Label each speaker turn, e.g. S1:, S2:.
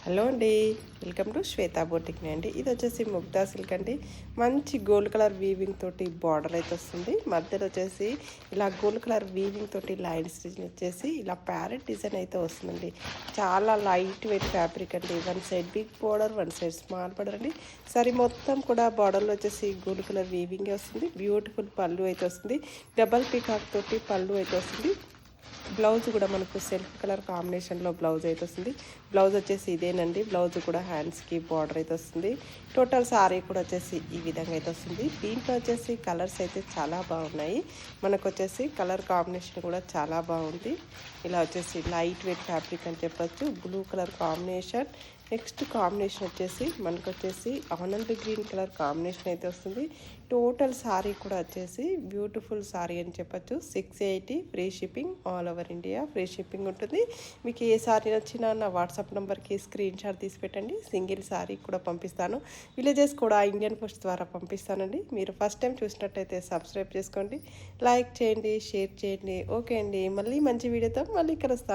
S1: Hello అండి, welcome to Shweta బోటిక్ని అండి. ఇది వచ్చేసి ముగ్దా సిల్క్ అండి. మంచి గోల్డ్ కలర్ వీవింగ్ తోటి బార్డర్ అయితే వస్తుంది. మధ్యలో వచ్చేసి ఇలా గోల్డ్ కలర్ వీవింగ్ తోటి లైన్స్ వచ్చేసి ఇలా ప్యారెట్ డిజైన్ అయితే వస్తుందండి. చాలా లైట్ వెయిట్ ఫ్యాబ్రిక్ అండి. One side big border, one side small border అండి. సరే మొత్తం కూడా బార్డర్లో వచ్చేసి గోల్డ్ కలర్ వీవింగ్ వస్తుంది. బ్యూటిఫుల్ పళ్ళు అయితే వస్తుంది. డబల్ పీకాక్ తోటి పళ్ళు అయితే వస్తుంది. బ్లౌజ్ కూడా మనకు సెల్ఫ్ కలర్ కాంబినేషన్లో బ్లౌజ్ అయితే వస్తుంది. బ్లౌజ్ వచ్చేసి ఇదేనండి. బ్లౌజ్ కూడా హ్యాండ్స్కి బార్డర్ అయితే వస్తుంది. టోటల్ సారీ కూడా వచ్చేసి ఈ విధంగా అయితే వస్తుంది. దీంట్లో వచ్చేసి కలర్స్ అయితే చాలా బాగున్నాయి. మనకు వచ్చేసి కలర్ కాంబినేషన్ కూడా చాలా బాగుంది. ఇలా వచ్చేసి లైట్ వెయిట్ ఫ్యాబ్రిక్ అని చెప్పొచ్చు. Blue colour combination. Next combination వచ్చేసి మనకు వచ్చేసి ఆనంద్ గ్రీన్ కలర్ కాంబినేషన్ అయితే వస్తుంది. టోటల్ సారీ కూడా వచ్చేసి బ్యూటిఫుల్ సారీ అని చెప్పొచ్చు. 680 free shipping, all over India free shipping ఉంటుంది. మీకు ఏ సారీ నచ్చినా నా వాట్సాప్ నెంబర్కి స్క్రీన్ షాట్ తీసి పెట్టండి. సింగిల్ సారీ కూడా పంపిస్తాను. విలేజెస్ కూడా ఇండియన్ పోస్ట్ ద్వారా పంపిస్తానండి. మీరు ఫస్ట్ టైం చూసినట్టయితే సబ్స్క్రైబ్ చేసుకోండి, లైక్ చేయండి, షేర్ చేయండి. ఓకే అండి, మళ్ళీ మంచి వీడియోతో మళ్ళీ కలుస్తాను.